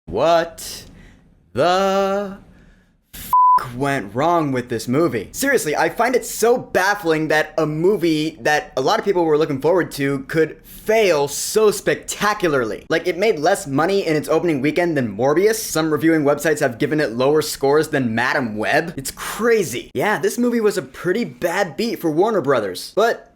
What the went wrong with this movie? Seriously, I find it so baffling that a movie that a lot of people were looking forward to could fail so spectacularly. Like, it made less money in its opening weekend than Morbius. Some reviewing websites have given it lower scores than Madam Web. It's crazy. Yeah, this movie was a pretty bad beat for Warner Brothers, but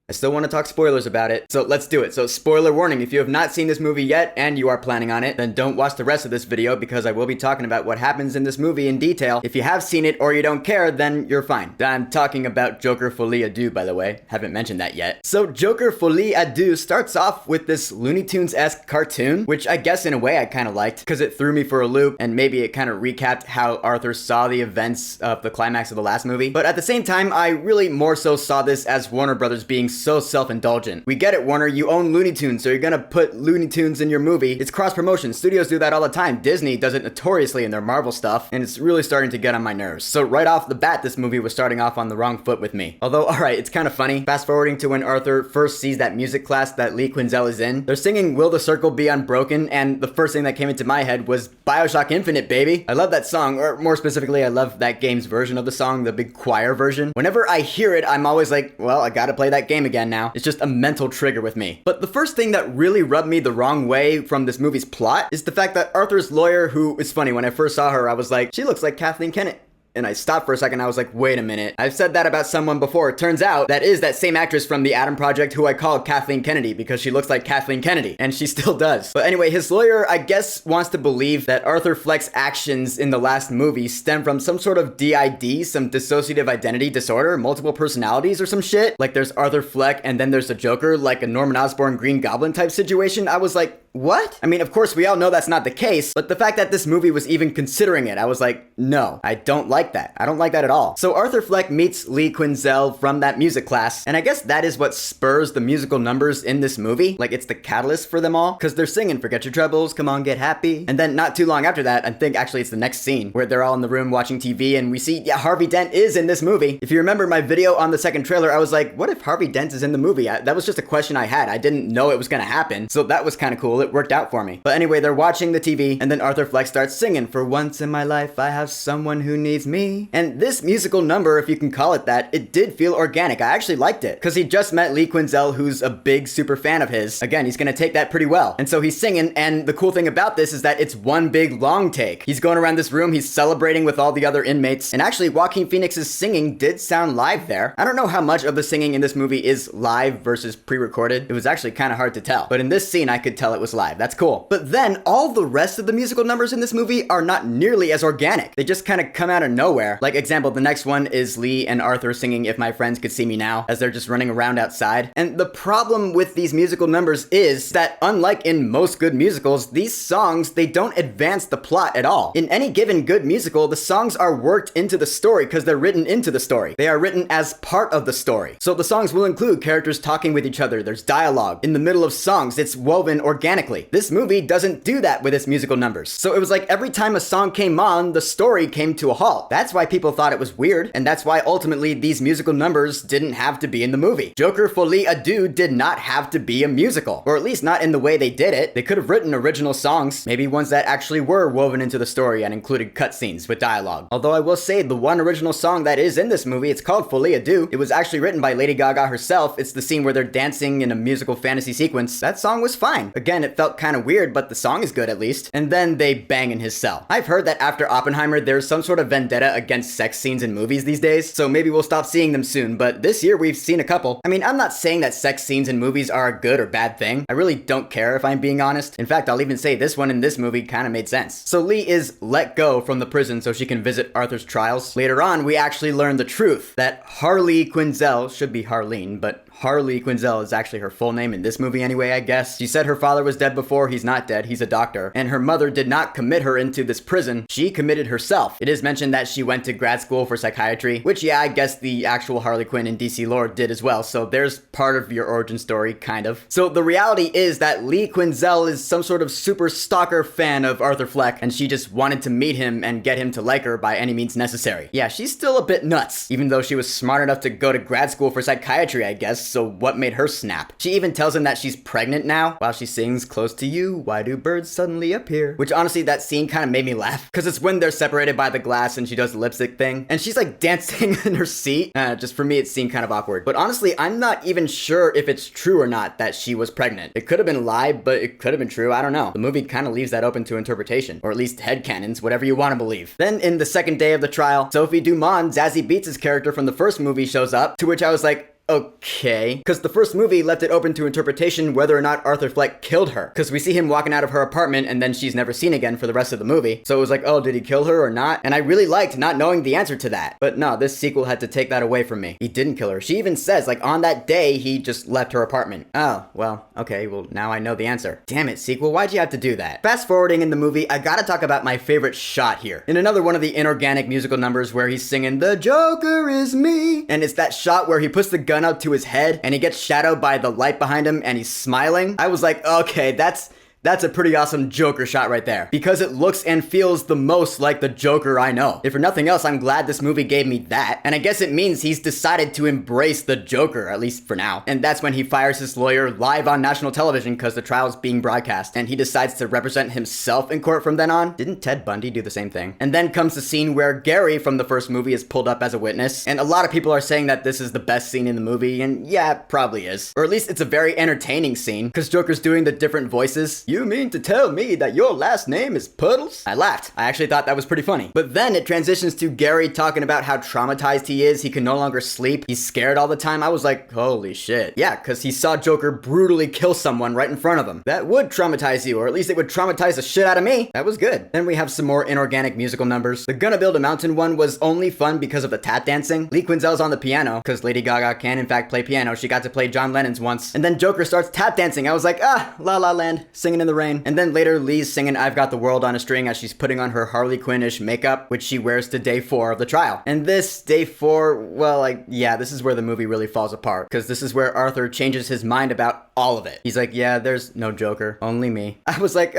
I still want to talk spoilers about it, so let's do it. So spoiler warning, if you have not seen this movie yet and you are planning on it, then don't watch the rest of this video because I will be talking about what happens in this movie in detail. If you have seen it or you don't care, then you're fine. I'm talking about Joker Folie à Deux, by the way. Haven't mentioned that yet. So Joker Folie à Deux starts off with this Looney Tunes-esque cartoon, which I guess in a way I kind of liked because it threw me for a loop and maybe it kind of recapped how Arthur saw the events of the climax of the last movie. But at the same time, I really more so saw this as Warner Brothers being so self-indulgent. We get it, Warner, you own Looney Tunes, so you're gonna put Looney Tunes in your movie. It's cross-promotion. Studios do that all the time. Disney does it notoriously in their Marvel stuff, and it's really starting to get on my nerves. So right off the bat, this movie was starting off on the wrong foot with me. Although, alright, it's kind of funny. Fast forwarding to when Arthur first sees that music class that Lee Quinzel is in, they're singing Will the Circle Be Unbroken, and the first thing that came into my head was BioShock Infinite, baby. I love that song, or more specifically, I love that game's version of the song, the big choir version. Whenever I hear it, I'm always like, well, I gotta play that game again now. It's just a mental trigger with me. But the first thing that really rubbed me the wrong way from this movie's plot is the fact that Arthur's lawyer, who is funny, when I first saw her, I was like, she looks like Kathleen Kennedy. And I stopped for a second, I was like, wait a minute. I've said that about someone before. It turns out that is that same actress from The Adam Project who I called Kathleen Kennedy because she looks like Kathleen Kennedy. And she still does. But anyway, his lawyer, I guess, wants to believe that Arthur Fleck's actions in the last movie stem from some sort of DID, some dissociative identity disorder, multiple personalities or some shit. Like there's Arthur Fleck and then there's the Joker, like a Norman Osborn Green Goblin type situation. I was like, what? I mean, of course, we all know that's not the case, but the fact that this movie was even considering it, I was like, no, I don't like that. I don't like that at all. So Arthur Fleck meets Lee Quinzel from that music class, and I guess that is what spurs the musical numbers in this movie. Like, it's the catalyst for them all, because they're singing, forget your troubles, come on, get happy. And then not too long after that, I think actually it's the next scene, where they're all in the room watching TV, and we see, yeah, Harvey Dent is in this movie. If you remember my video on the second trailer, I was like, what if Harvey Dent is in the movie? That was just a question I had. I didn't know it was gonna happen, so that was kind of cool. It worked out for me. But anyway, they're watching the TV, and then Arthur Fleck starts singing, for once in my life, I have someone who needs me. And this musical number, if you can call it that, it did feel organic. I actually liked it, because he just met Lee Quinzel, who's a big super fan of his. Again, he's gonna take that pretty well. And so he's singing, and the cool thing about this is that it's one big long take. He's going around this room, he's celebrating with all the other inmates, and actually Joaquin Phoenix's singing did sound live there. I don't know how much of the singing in this movie is live versus pre-recorded. It was actually kind of hard to tell. But in this scene, I could tell it was live. That's cool. But then, all the rest of the musical numbers in this movie are not nearly as organic. They just kind of come out of nowhere. Like, example, the next one is Lee and Arthur singing If My Friends Could See Me Now, as they're just running around outside. And the problem with these musical numbers is that, unlike in most good musicals, these songs, they don't advance the plot at all. In any given good musical, the songs are worked into the story because they're written into the story. They are written as part of the story. So the songs will include characters talking with each other, there's dialogue. In the middle of songs, it's woven organically. This movie doesn't do that with its musical numbers. So it was like every time a song came on, the story came to a halt. That's why people thought it was weird, and that's why ultimately these musical numbers didn't have to be in the movie. Joker Folie à Deux did not have to be a musical, or at least not in the way they did it. They could have written original songs, maybe ones that actually were woven into the story and included cutscenes with dialogue. Although I will say the one original song that is in this movie, it's called Folie à Deux. It was actually written by Lady Gaga herself. It's the scene where they're dancing in a musical fantasy sequence. That song was fine. Again, it felt kind of weird, but the song is good at least. And then they bang in his cell. I've heard that after Oppenheimer, there's some sort of vendetta against sex scenes in movies these days, so maybe we'll stop seeing them soon, but this year we've seen a couple. I mean, I'm not saying that sex scenes in movies are a good or bad thing. I really don't care if I'm being honest. In fact, I'll even say this one in this movie kind of made sense. So Lee is let go from the prison so she can visit Arthur's trials. Later on, we actually learn the truth that Harley Quinzel, should be Harleen, but Harley Quinzel is actually her full name in this movie anyway, I guess. She said her father was dead before. He's not dead. He's a doctor. And her mother did not commit her into this prison. She committed herself. It is mentioned that she went to grad school for psychiatry, which, yeah, I guess the actual Harley Quinn in DC lore did as well. So there's part of your origin story, kind of. So the reality is that Lee Quinzel is some sort of super stalker fan of Arthur Fleck, and she just wanted to meet him and get him to like her by any means necessary. Yeah, she's still a bit nuts, even though she was smart enough to go to grad school for psychiatry, I guess. so what made her snap? She even tells him that she's pregnant now while she sings "Close to You, Why Do Birds Suddenly Appear?" Which honestly, that scene kind of made me laugh, because it's when they're separated by the glass and she does the lipstick thing and she's like dancing in her seat. Just for me, it seemed kind of awkward. But honestly, I'm not even sure if it's true or not that she was pregnant. It could have been a lie, but it could have been true. I don't know. The movie kind of leaves that open to interpretation, or at least headcanons, whatever you want to believe. Then in the second day of the trial, Sophie Dumont, Zazie Beetz' character from the first movie, shows up, to which I was like, okay. Because the first movie left it open to interpretation whether or not Arthur Fleck killed her. Because we see him walking out of her apartment and then she's never seen again for the rest of the movie. So it was like, oh, did he kill her or not? And I really liked not knowing the answer to that. But no, this sequel had to take that away from me. He didn't kill her. She even says, like, on that day, he just left her apartment. Oh, well, okay, well, now I know the answer. Damn it, sequel, why'd you have to do that? Fast forwarding in the movie, I gotta talk about my favorite shot here. In another one of the inorganic musical numbers where he's singing, "The Joker is me." And it's that shot where he puts the gun up to his head and he gets shadowed by the light behind him and he's smiling. I was like, okay, that's a pretty awesome Joker shot right there, because it looks and feels the most like the Joker I know. If for nothing else, I'm glad this movie gave me that. And I guess it means he's decided to embrace the Joker, at least for now. And that's when he fires his lawyer live on national television because the trial's being broadcast, and he decides to represent himself in court from then on. Didn't Ted Bundy do the same thing? And then comes the scene where Gary from the first movie is pulled up as a witness, and a lot of people are saying that this is the best scene in the movie, and yeah, it probably is. Or at least it's a very entertaining scene, because Joker's doing the different voices. You mean to tell me that your last name is Puddles? I laughed. I actually thought that was pretty funny. But then it transitions to Gary talking about how traumatized he is. He can no longer sleep. He's scared all the time. I was like, holy shit. Yeah, because he saw Joker brutally kill someone right in front of him. That would traumatize you, or at least it would traumatize the shit out of me. That was good. Then we have some more inorganic musical numbers. The Gonna Build a Mountain one was only fun because of the tap dancing. Lee Quinzel's on the piano, because Lady Gaga can in fact play piano. She got to play John Lennon's once. And then Joker starts tap dancing. I was like, La La Land, singing in the rain. And then later, Lee's singing "I've Got the World on a String" as she's putting on her Harley Quinn-ish makeup, which she wears to day 4 of the trial. And this, day 4, well, like, yeah, this is where the movie really falls apart, because this is where Arthur changes his mind about all of it. He's like, yeah, there's no Joker, only me. I was like,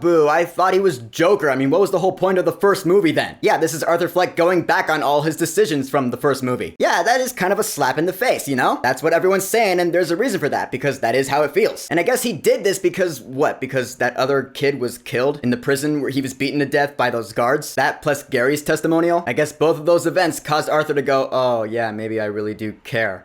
boo, I thought he was Joker. I mean, what was the whole point of the first movie then? Yeah, this is Arthur Fleck going back on all his decisions from the first movie. Yeah, that is kind of a slap in the face, you know? That's what everyone's saying, and there's a reason for that, because that is how it feels. And I guess he did this because, what? Because that other kid was killed in the prison where he was beaten to death by those guards? That plus Gary's testimonial? I guess both of those events caused Arthur to go, oh yeah, maybe I really do care.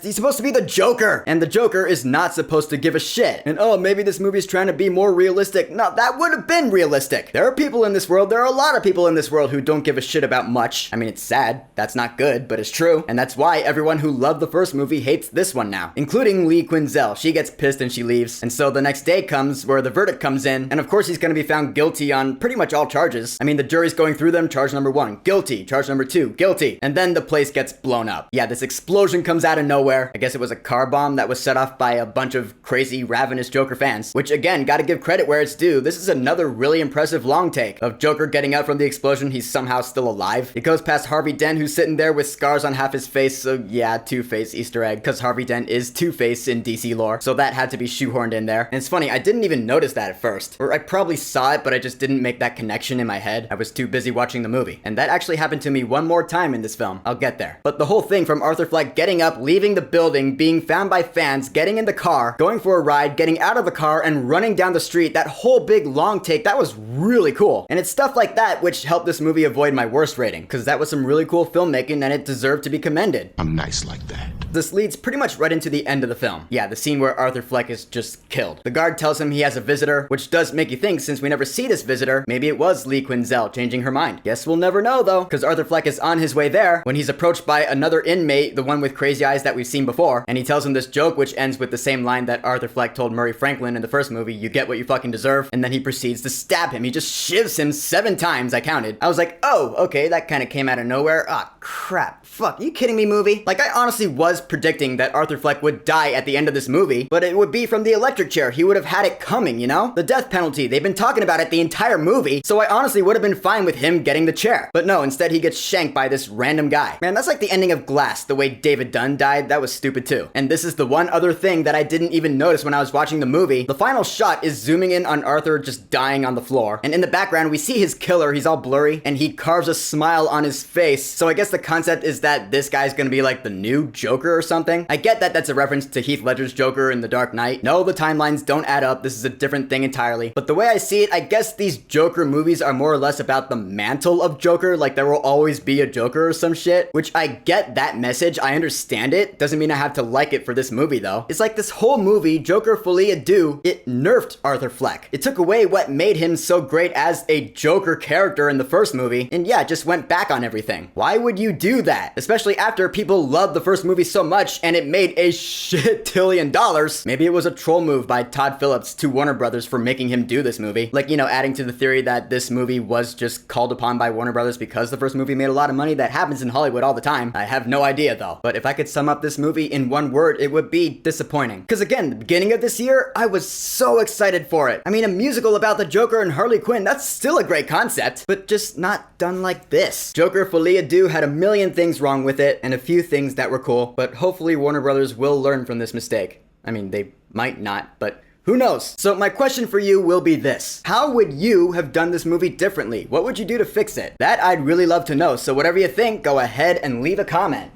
He's supposed to be the Joker! And the Joker is not supposed to give a shit. And oh, maybe this movie's trying to be more realistic. No, that would have been realistic. There are people in this world, there are a lot of people in this world who don't give a shit about much. I mean, it's sad. That's not good, but it's true. And that's why everyone who loved the first movie hates this one now, including Lee Quinzel. She gets pissed and she leaves. And so the next day comes where the verdict comes in, and of course he's gonna be found guilty on pretty much all charges. I mean, the jury's going through them. Charge number 1, guilty. Charge number 2, guilty. And then the place gets blown up. Yeah, this explosion comes out of nowhere. I guess it was a car bomb that was set off by a bunch of crazy, ravenous Joker fans, which again, gotta give credit where it's due. This is another really impressive long take of Joker getting out from the explosion. He's somehow still alive. It goes past Harvey Dent, who's sitting there with scars on half his face. So yeah, Two-Face Easter egg, because Harvey Dent is Two-Face in DC lore. So that had to be shoehorned in there. And it's funny, I didn't even notice that at first. Or I probably saw it, but I just didn't make that connection in my head. I was too busy watching the movie. And that actually happened to me one more time in this film. I'll get there. But the whole thing from Arthur Fleck getting up, leaving the building, being found by fans, getting in the car, going for a ride, getting out of the car, and running down the street, that whole big long take, that was really cool. And it's stuff like that which helped this movie avoid my worst rating, because that was some really cool filmmaking and it deserved to be commended. I'm nice like that. This leads pretty much right into the end of the film. Yeah, the scene where Arthur Fleck is just killed. The guard tells him he has a visitor, which does make you think, since we never see this visitor, maybe it was Lee Quinzel changing her mind. Guess we'll never know though, because Arthur Fleck is on his way there when he's approached by another inmate, the one with crazy eyes that we've seen before, and he tells him this joke which ends with the same line that Arthur Fleck told Murray Franklin in the first movie, you get what you fucking deserve, and then he proceeds to stab him. He just shivs him 7 times, I counted. I was like, oh, okay, that kind of came out of nowhere. Ah, crap. Fuck, are you kidding me, movie? Like, I honestly was predicting that Arthur Fleck would die at the end of this movie, but it would be from the electric chair. He would have had it coming, you know? The death penalty, they've been talking about it the entire movie, so I honestly would have been fine with him getting the chair. But no, instead he gets shanked by this random guy. Man, that's like the ending of Glass, the way David Dunn died. That was stupid too. And this is the one other thing that I didn't even notice when I was watching the movie. The final shot is zooming in on Arthur just dying on the floor, and in the background we see his killer. He's all blurry, and he carves a smile on his face. So I guess the the concept is that this guy's gonna be like the new Joker or something. I get that that's a reference to Heath Ledger's Joker in The Dark Knight. No, the timelines don't add up. This is a different thing entirely. But the way I see it, I guess these Joker movies are more or less about the mantle of Joker, like there will always be a Joker or some shit, which I get that message. I understand it. Doesn't mean I have to like it for this movie though. It's like this whole movie, Joker Folie, Deux, it nerfed Arthur Fleck. It took away what made him so great as a Joker character in the first movie, and yeah, just went back on everything. Why would you do that? Especially after people loved the first movie so much and it made a shit-tillion dollars. Maybe it was a troll move by Todd Phillips to Warner Brothers for making him do this movie. Like, you know, adding to the theory that this movie was just called upon by Warner Brothers because the first movie made a lot of money. That happens in Hollywood all the time. I have no idea though. But if I could sum up this movie in one word, it would be disappointing. Because again, the beginning of this year, I was so excited for it. I mean, a musical about the Joker and Harley Quinn, that's still a great concept, but just not done like this. Joker Folie Deux had a million things wrong with it and a few things that were cool, but hopefully Warner Brothers will learn from this mistake. I mean, they might not, but who knows? So my question for you will be this. How would you have done this movie differently? What would you do to fix it? That I'd really love to know, so whatever you think, go ahead and leave a comment.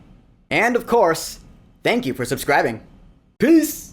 And of course, thank you for subscribing. Peace!